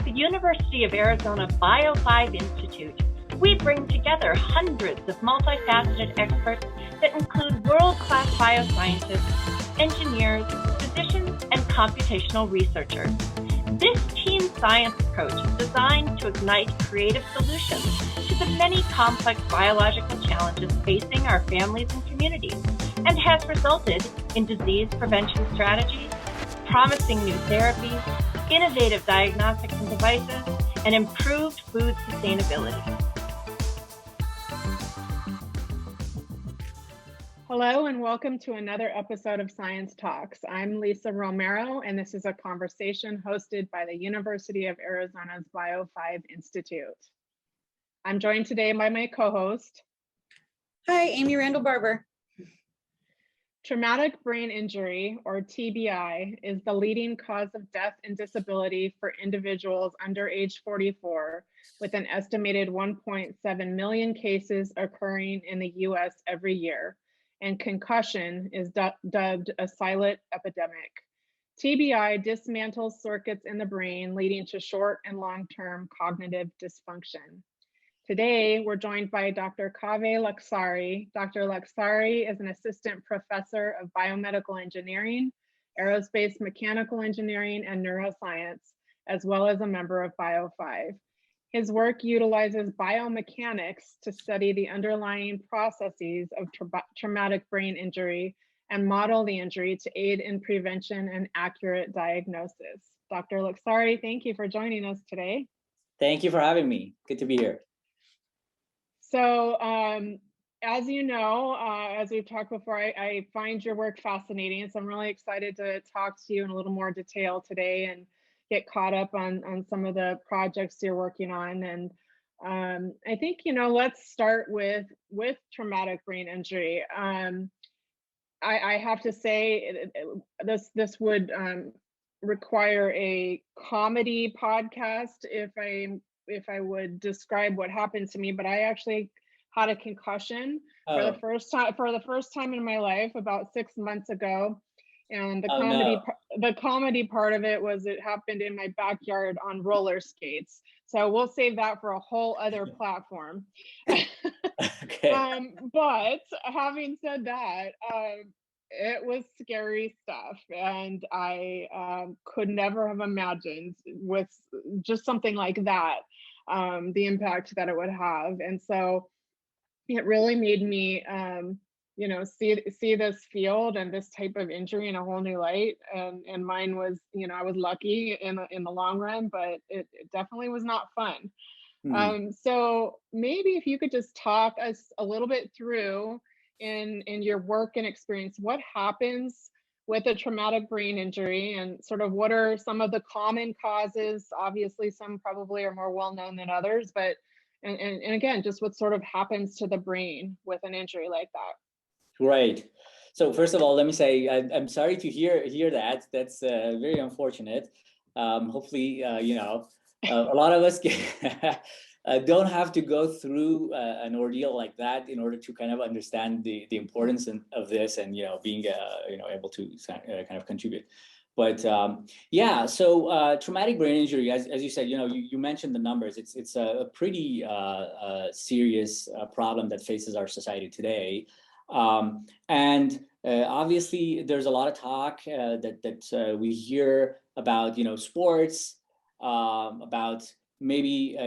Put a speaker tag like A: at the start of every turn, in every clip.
A: the University of Arizona Bio5 Institute, we bring together hundreds of multifaceted experts that include world-class bioscientists, engineers, physicians, and computational researchers. This team science approach is designed to ignite creative solutions to the many complex biological challenges facing our families and communities, and has resulted in disease prevention strategies, promising new therapies, innovative diagnostics and devices, and improved food sustainability.
B: Hello and welcome to another episode of Science Talks. I'm Lisa Romero, and this is a conversation hosted by the University of Arizona's Bio5 Institute. I'm joined today by my co-host.
C: Hi, Amy Randall Barber.
B: Traumatic brain injury, or TBI, is the leading cause of death and disability for individuals under age 44, with an estimated 1.7 million cases occurring in the US every year. And concussion is dubbed a silent epidemic. TBI dismantles circuits in the brain, leading to short and long-term cognitive dysfunction. Today, we're joined by Dr. Kaveh Laksari. Dr. Laksari is an assistant professor of biomedical engineering, aerospace-mechanical engineering, and neuroscience, as well as a member of Bio5. His work utilizes biomechanics to study the underlying processes of traumatic brain injury and model the injury to aid in prevention and accurate diagnosis. Dr. Laksari, thank you for joining us today.
D: Thank you for having me. Good to be here.
B: So, as you know, as we've talked before, I find your work fascinating. So I'm really excited to talk to you in a little more detail today and get caught up on some of the projects you're working on. And I think, let's start with traumatic brain injury. I have to say this would require a comedy podcast if I would describe what happened to me, but I actually had a concussion for the first time in my life about 6 months ago. And the comedy part of it was it happened in my backyard on roller skates. So we'll save that for a whole other platform.
D: Okay.
B: But having said that, it was scary stuff, and I could never have imagined with just something like that, the impact that it would have. And so it really made me see this field and this type of injury in a whole new light. And mine was, I was lucky in the long run, but it definitely was not fun. Mm-hmm. So maybe if you could just talk us a little bit through in your work and experience, what happens with a traumatic brain injury, and sort of what are some of the common causes? Obviously, some probably are more well-known than others, but and again, just what sort of happens to the brain with an injury like that.
D: Right. So first of all, let me say I'm sorry to hear that. That's very unfortunate. Hopefully, a lot of us don't have to go through an ordeal like that in order to kind of understand the importance of this and being able to kind of contribute. But so traumatic brain injury, as you said, you mentioned the numbers. It's a pretty serious problem that faces our society today. And obviously, there's a lot of talk that we hear about, sports, about maybe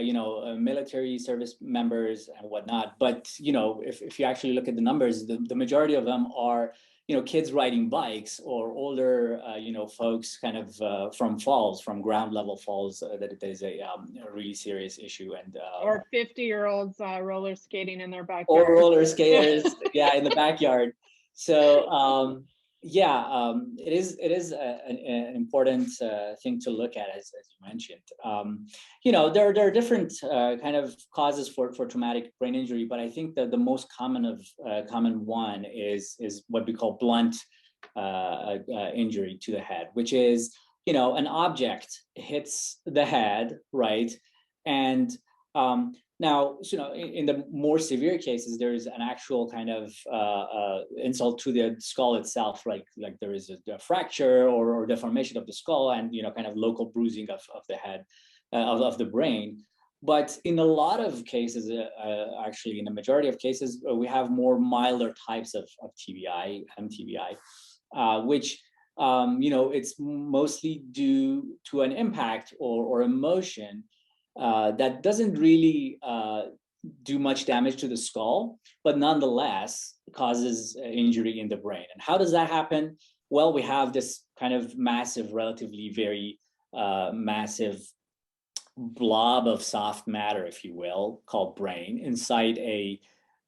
D: military service members and whatnot. But if you actually look at the numbers, the majority of them are kids riding bikes or older folks kind of from ground level falls. That it is a really serious issue. And
B: or 50-year-olds roller skating in their backyard.
D: Or roller skaters, in the backyard. So it is an important thing to look at, as you mentioned. There are different kind of causes for traumatic brain injury, but I think that the most common one is what we call blunt injury to the head, which is an object hits the head, right, and now, in the more severe cases, there is an actual kind of insult to the skull itself, like there is a fracture or deformation of the skull, and kind of local bruising of the head. of the brain. But in a lot of cases, actually in a majority of cases, we have more milder types of TBI, MTBI, which it's mostly due to an impact or emotion that doesn't really do much damage to the skull, but nonetheless causes injury in the brain. And how does that happen? Well, we have this kind of massive, relatively very massive blob of soft matter, if you will, called brain, inside a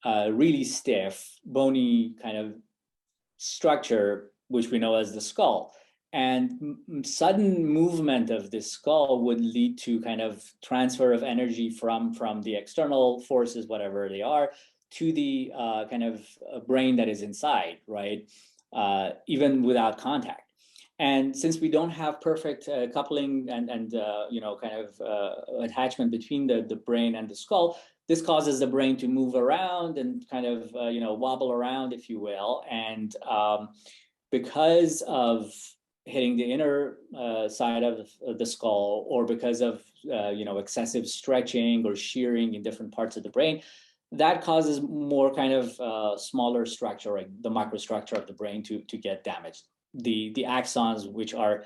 D: really stiff, bony kind of structure, which we know as the skull. And sudden movement of this skull would lead to kind of transfer of energy from the external forces, whatever they are, to the kind of brain that is inside, right? Even without contact. And since we don't have perfect coupling and kind of attachment between the brain and the skull, this causes the brain to move around and kind of wobble around, if you will. And because of hitting the inner side of the skull, or because of excessive stretching or shearing in different parts of the brain, that causes more kind of smaller structure, like the microstructure of the brain, to get damaged. The axons, which are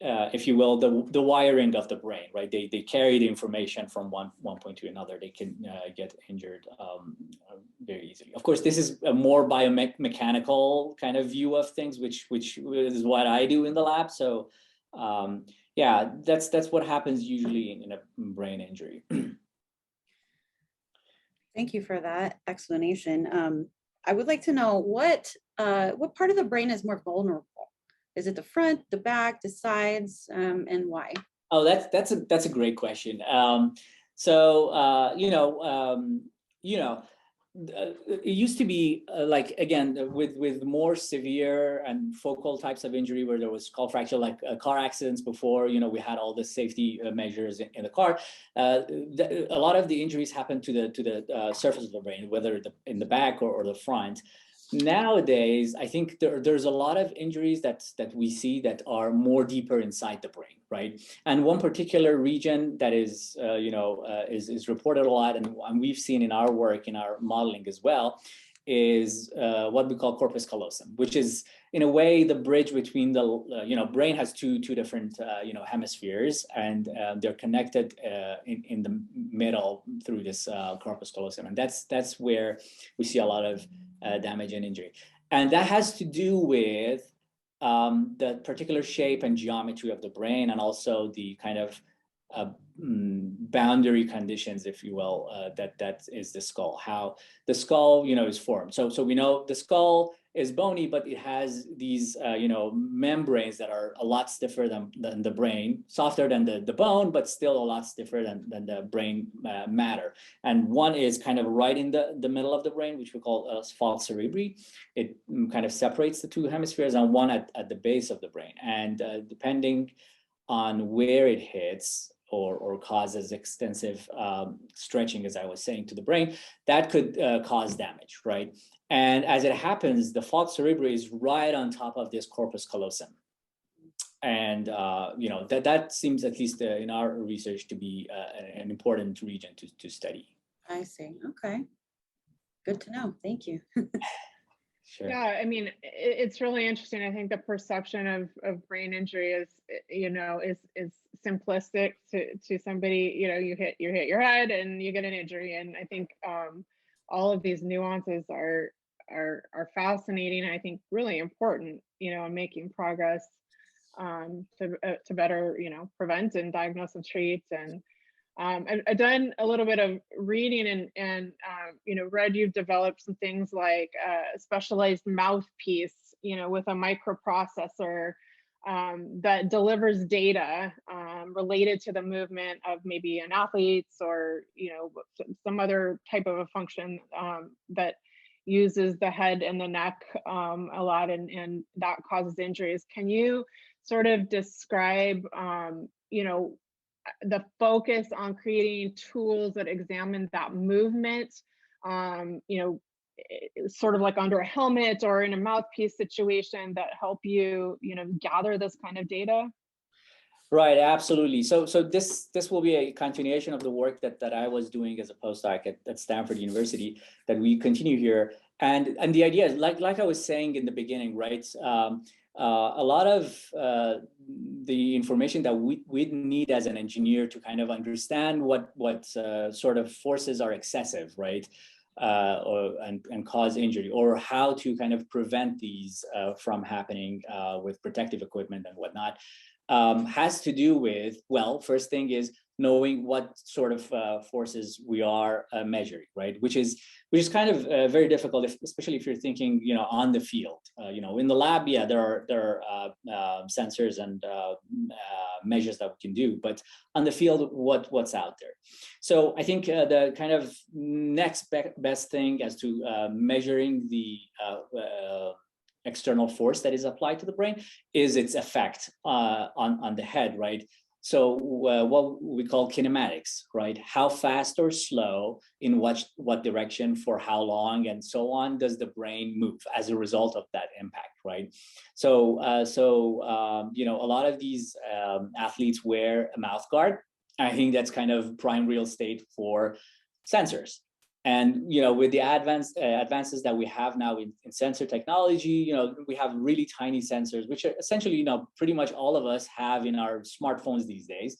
D: if you will, the wiring of the brain, right? They carry the information from one point to another. They can get injured very easily. Of course, this is a more biomechanical kind of view of things, which is what I do in the lab. So yeah, that's what happens usually in a brain injury.
C: Thank you for that explanation. I would like to know what part of the brain is more vulnerable? Is it the front, the back, the sides, and why?
D: Oh, that's a great question. It used to be like, again, with more severe and focal types of injury, where there was skull fracture, like car accidents before, we had all the safety measures in the car. A lot of the injuries happen to the surface of the brain, whether in the back or the front. Nowadays, I think there's a lot of injuries that we see that are more deeper inside the brain, right? And one particular region that is reported a lot, and we've seen in our work, in our modeling as well, is what we call corpus callosum, which is in a way the bridge between the brain has two different hemispheres, and they're connected in the middle through this corpus callosum, and that's where we see a lot of damage and injury. And that has to do with the particular shape and geometry of the brain, and also the kind of boundary conditions, if you will, that is the skull, how the skull is formed. So we know the skull is bony, but it has these membranes that are a lot stiffer than the brain, softer than the bone, but still a lot stiffer than the brain matter. And one is kind of right in the middle of the brain, which we call falx cerebri. It kind of separates the two hemispheres, and one at the base of the brain. And depending on where it hits or causes extensive stretching, as I was saying, to the brain, that could cause damage, right? And as it happens, the falx cerebri is right on top of this corpus callosum. And that seems, at least in our research, to be an important region to study.
C: I see. Okay. Good to know. Thank you.
D: Sure.
B: Yeah, I mean, it's really interesting. I think the perception of brain injury is simplistic to somebody. You hit your head and you get an injury, and I think all of these nuances are fascinating. And I think really important, in making progress to better prevent and diagnose and treat. And I've done a little bit of reading and read you've developed some things like a specialized mouthpiece, with a microprocessor that delivers data related to the movement of maybe an athlete's or some other type of a function that uses the head and the neck a lot, and that causes injuries. Can you sort of describe the focus on creating tools that examine that movement, sort of like under a helmet or in a mouthpiece situation, that help you, gather this kind of data?
D: Right, absolutely. So this will be a continuation of the work that I was doing as a postdoc at Stanford University that we continue here. And the idea is like I was saying in the beginning, right? A lot of the information that we need as an engineer to kind of understand what sort of forces are excessive, right? And cause injury, or how to kind of prevent these from happening with protective equipment and whatnot. Has to do with, well, first thing is knowing what sort of forces we are measuring, right? Which is kind of very difficult, especially if you're thinking, on the field. In the lab, yeah, there are sensors and measures that we can do, but on the field, what's out there? So I think the kind of next best thing as to measuring the external force that is applied to the brain is its effect on the head, right? So what we call kinematics, right? How fast or slow, in what direction, for how long, and so on, does the brain move as a result of that impact, right? So a lot of these athletes wear a mouth guard. I think that's kind of prime real estate for sensors. And with the advances that we have now in sensor technology, we have really tiny sensors, which are essentially, pretty much all of us have in our smartphones these days.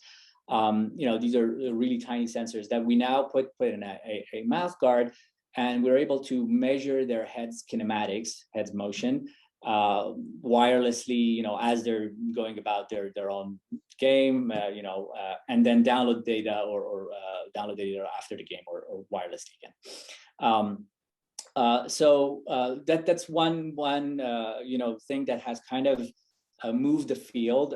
D: These are really tiny sensors that we now put in a mouth guard, and we're able to measure their head's kinematics, head's motion, wirelessly, as they're going about their own game, and then download data or download data after the game or wirelessly again. So that's one thing that has kind of moved the field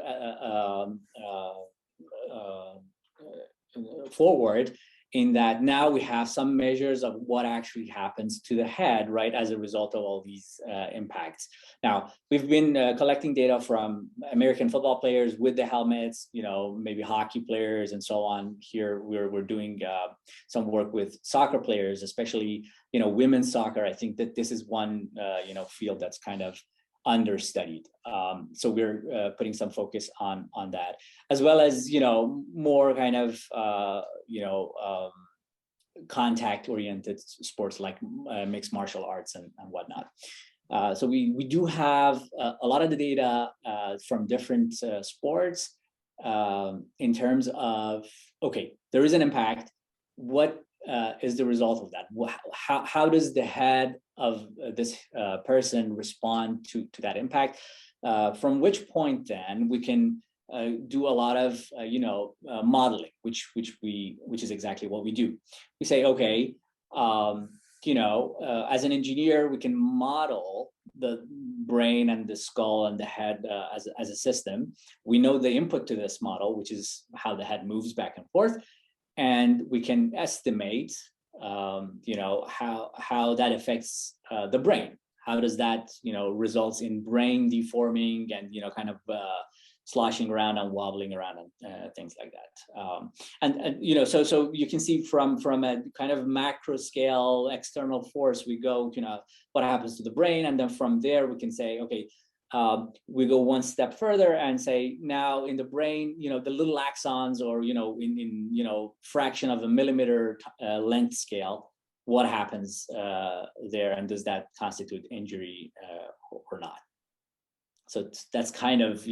D: forward, in that now we have some measures of what actually happens to the head, right, as a result of all these impacts. Now, we've been collecting data from American football players with the helmets, maybe hockey players and so on. Here, we're doing some work with soccer players, especially, women's soccer. I think that this is one, field that's kind of understudied. So we're putting some focus on that, as well as, more kind of, contact-oriented sports like mixed martial arts and whatnot. So we do have a lot of the data from different sports in terms of, okay, there is an impact. What is the result of that? How does the head of this person respond to that impact? From which point then we can do a lot of modeling, which is exactly what we do. We say, okay, as an engineer, we can model the brain and the skull and the head as a system. We know the input to this model, which is how the head moves back and forth, and we can estimate, how that affects the brain. How does that, results in brain deforming and, kind of sloshing around and wobbling around and things like that. And so you can see from a kind of macro scale external force, we go, what happens to the brain, and then from there we can say, okay, we go one step further and say, now in the brain, the little axons, or in fraction of a millimeter length scale, what happens there, and does that constitute injury or not? So that's kind of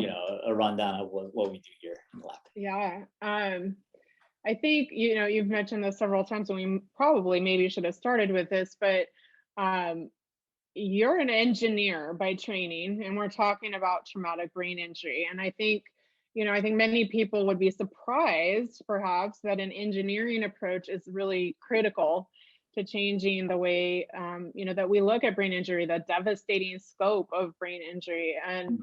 D: a rundown of what we do here in the lab.
B: Yeah, I think you've mentioned this several times, and we probably maybe should have started with this, but you're an engineer by training, and we're talking about traumatic brain injury. And I think many people would be surprised, perhaps, that an engineering approach is really critical to changing the way that we look at brain injury, the devastating scope of brain injury. And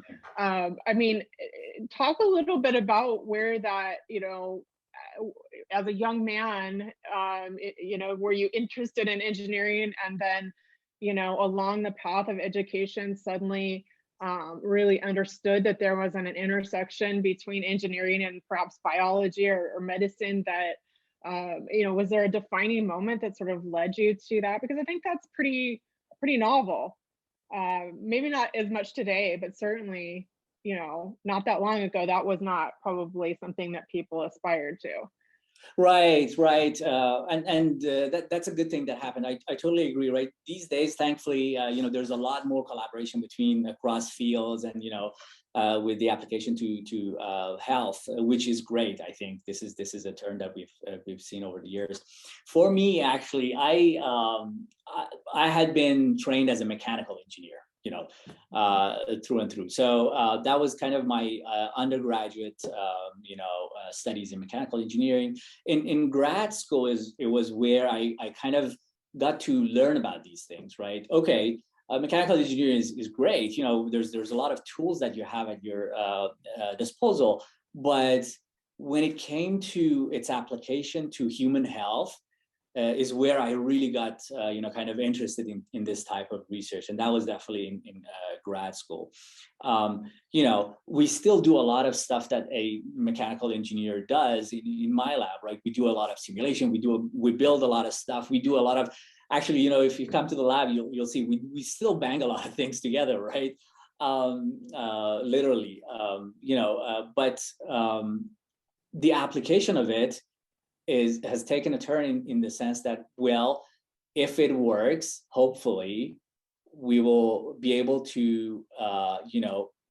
B: talk a little bit about where that, as a young man, were you interested in engineering, and then, along the path of education, suddenly really understood that there was an intersection between engineering and perhaps biology or medicine that, was there a defining moment that sort of led you to that? Because I think that's pretty novel. Maybe not as much today, but certainly, not that long ago, that was not probably something that people aspired to.
D: Right, right, that's a good thing that happened. I totally agree. Right, these days, thankfully, there's a lot more collaboration between across fields, and with the application to health, which is great. I think this is a turn that we've seen over the years. For me, actually, I had been trained as a mechanical engineer, through and through. So that was kind of my undergraduate, studies in mechanical engineering. In grad school, it was where I kind of got to learn about these things, right? Okay, mechanical engineering is great. There's a lot of tools that you have at your disposal, but when it came to its application to human health, is where I really got, kind of interested in this type of research. And that was definitely in grad school. We still do a lot of stuff that a mechanical engineer does in my lab, right? We do a lot of simulation, we build a lot of stuff, we do a lot of, actually, if you come to the lab, you'll see we still bang a lot of things together, right? Literally, but the application of it has taken a turn in the sense that, well, if it works, hopefully we will be able to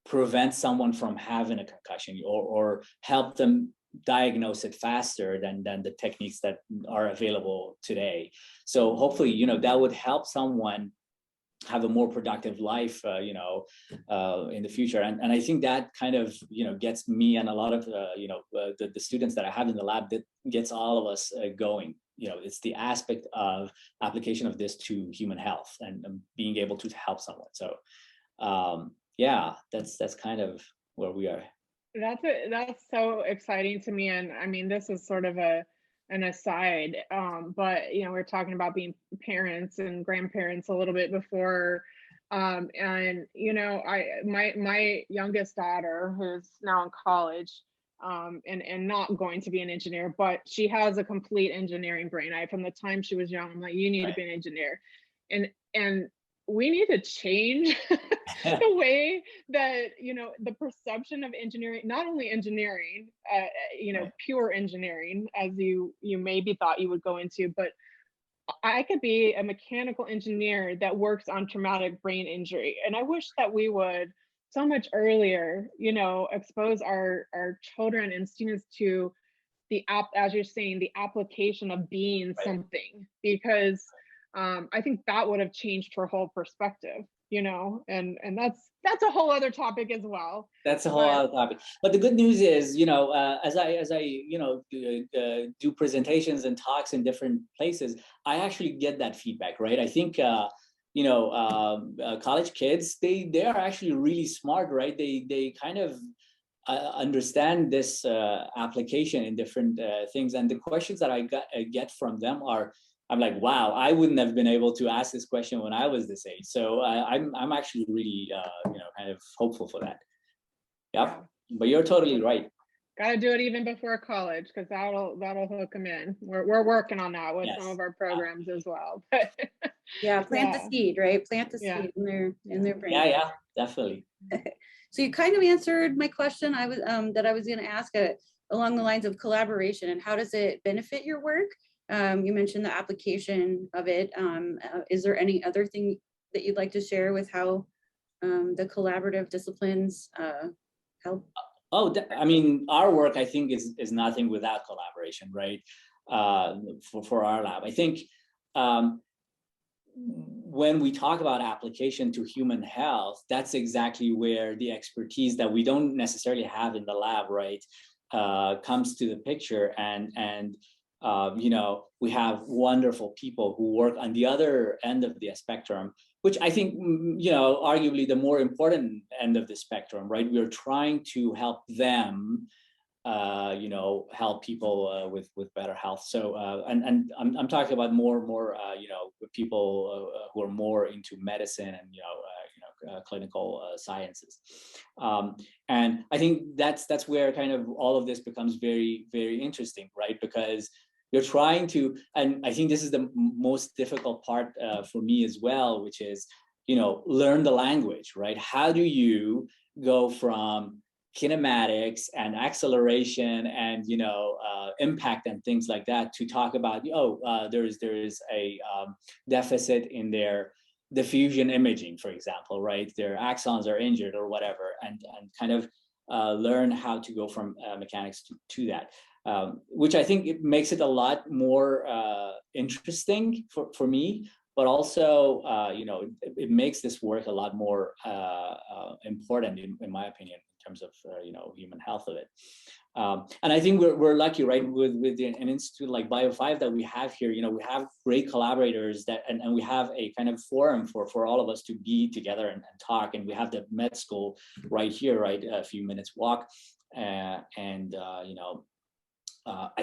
D: prevent someone from having a concussion, or help them diagnose it faster than the techniques that are available today. So hopefully, that would help someone have a more productive life, in the future. And I think that kind of, gets me and a lot of, the students that I have in the lab, that gets all of us going. It's the aspect of application of this to human health and being able to help someone. So, that's kind of where we are.
B: That's so exciting to me. And I mean, this is sort of an aside, but we're talking about being parents and grandparents a little bit before, and my youngest daughter, who's now in college, and not going to be an engineer, but she has a complete engineering brain. From the time she was young, I'm like, you need to be an engineer, and we need to change the way that, the perception of engineering, not only engineering, pure engineering, as you maybe thought you would go into, but I could be a mechanical engineer that works on traumatic brain injury. And I wish that we would so much earlier, expose our children and students to as you're saying, the application of being something, because I think that would have changed her whole perspective, and that's a whole other topic as well.
D: That's a whole other topic. But the good news is, as I do presentations and talks in different places, I actually get that feedback, right? I think, college kids, they are actually really smart, right? They kind of understand this application in different things. And the questions that I get from them I'm like, wow, I wouldn't have been able to ask this question when I was this age. So I'm actually really, kind of hopeful for that. Yep. But you're totally right.
B: Got to do it even before college, because that'll hook them in. We're working on that with some of our programs as well.
C: Plant the seed, right? Plant the seed in their brain.
D: Yeah, definitely.
C: So you kind of answered my question I was going to ask along the lines of collaboration and how does it benefit your work? You mentioned the application of it. Is there any other thing that you'd like to share with how the collaborative disciplines help?
D: I mean, our work, I think, is nothing without collaboration, right? For our lab, I think when we talk about application to human health, that's exactly where the expertise that we don't necessarily have in the lab, right, comes to the picture. And we have wonderful people who work on the other end of the spectrum, which I think, arguably the more important end of the spectrum, right? We're trying to help them, help people with better health. So, and I'm talking about more, people who are more into medicine and, clinical sciences. And I think that's where kind of all of this becomes very, very interesting, right? Because you're trying to, and I think this is the most difficult part for me as well, which is, learn the language, right? How do you go from kinematics and acceleration and impact and things like that to talk about there is a deficit in their diffusion imaging, for example, right? Their axons are injured or whatever, and kind of learn how to go from mechanics to that, which I think it makes it a lot more interesting for me, but also it makes this work a lot more important in my opinion, in terms of human health of it. And I think we're lucky, right, with an institute like Bio5 that we have here. We have great collaborators that, and we have a kind of forum for all of us to be together and talk. And we have the med school right here, right, a few minutes walk. I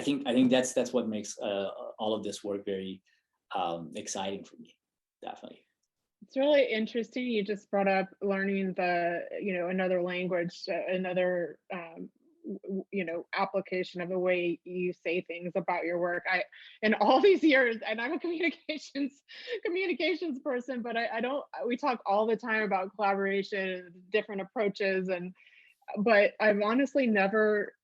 D: think that's what makes all of this work very exciting for me, definitely.
B: It's really interesting. You just brought up learning another language, another application of the way you say things about your work. In all these years, and I'm a communications person, but we talk all the time about collaboration, different approaches, but I've honestly never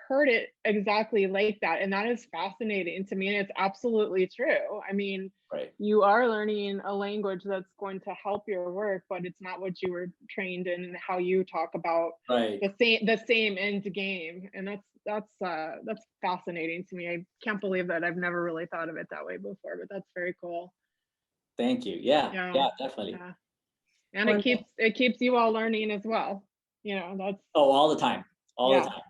B: heard it exactly like that, and that is fascinating to me, and it's absolutely true. I mean,
D: right.
B: You are learning a language that's going to help your work, but it's not what you were trained in, and how you talk about
D: right.
B: the same end game, and that's fascinating to me. I can't believe that I've never really thought of it that way before, but that's very cool.
D: Thank you. Yeah, definitely.
B: Yeah. And it keeps you all learning as well. That's
D: all the time. All the time.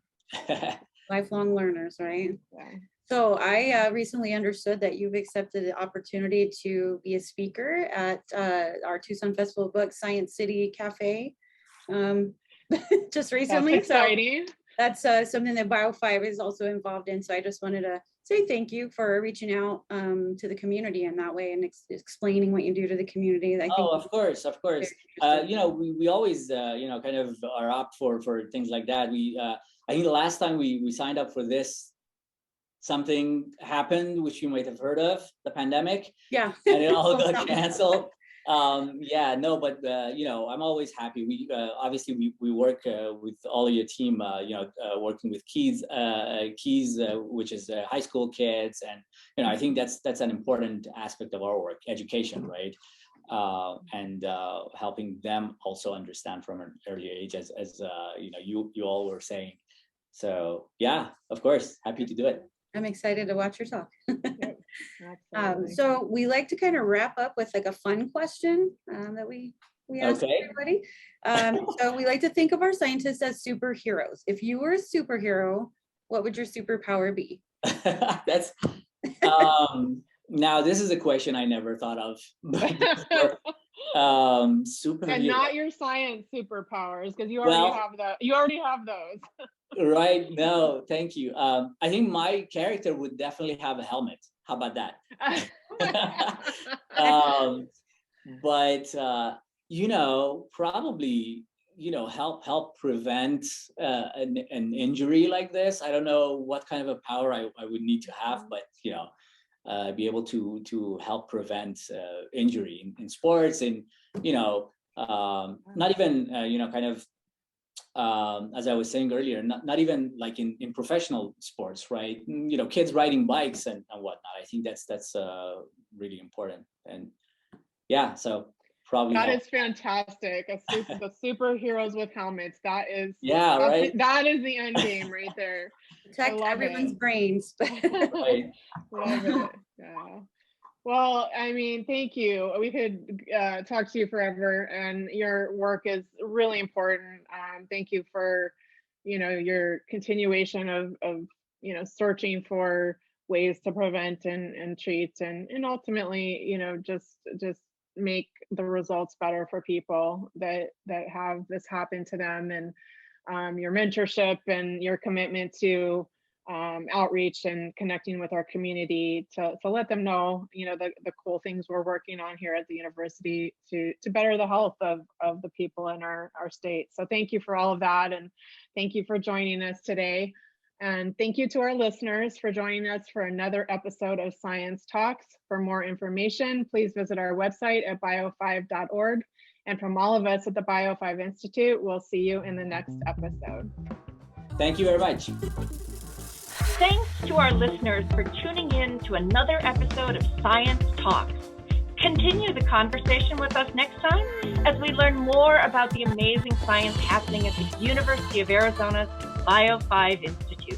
C: Lifelong learners, right?
B: Yeah.
C: So I recently understood that you've accepted the opportunity to be a speaker at our Tucson Festival of Books Science City Cafe just recently.
B: That's exciting.
C: So that's something that Bio5 is also involved in. So I just wanted to say thank you for reaching out to the community in that way and explaining what you do to the community. I think
D: of course. We always kind of are up for things like that. I think the last time we signed up for this, something happened, which you might have heard of, the pandemic.
C: Yeah.
D: And it all got canceled. I'm always happy. We obviously we work with all of your team, working with kids, which is high school kids, and I think that's an important aspect of our work, education, right? And helping them also understand from an early age, as you all were saying. So yeah, of course, happy to do it.
C: I'm excited to watch your talk.
B: Absolutely.
C: So we like to kind of wrap up with like a fun question that we ask everybody. So we like to think of our scientists as superheroes. If you were a superhero, what would your superpower be?
D: That's now this is a question I never thought of. Superhero.
B: And not your science superpowers, because you already have those.
D: Right. No, thank you. I think my character would definitely have a helmet. How about that? But probably help prevent an injury like this. I don't know what kind of a power I would need to have, but be able to help prevent injury in sports, and not even kind of as I was saying earlier, not even like in professional sports, right? Kids riding bikes and whatnot. I think that's really important. And yeah, so probably
B: that is fantastic. The superheroes with helmets. That is
D: right.
B: That is the end game right there.
C: Protect everyone's brains.
B: Right. Love it. Yeah. Well, I mean, thank you. We could talk to you forever, and your work is really important. Thank you for, your continuation of searching for ways to prevent and treat, and ultimately, just make the results better for people that have this happen to them, and your mentorship and your commitment to outreach and connecting with our community to let them know, the cool things we're working on here at the university to better the health of the people in our state. So thank you for all of that, and thank you for joining us today. And thank you to our listeners for joining us for another episode of Science Talks. For more information, please visit our website at bio5.org. And from all of us at the Bio5 Institute, we'll see you in the next episode.
D: Thank you very much.
A: Thanks to our listeners for tuning in to another episode of Science Talks. Continue the conversation with us next time as we learn more about the amazing science happening at the University of Arizona's Bio5 Institute.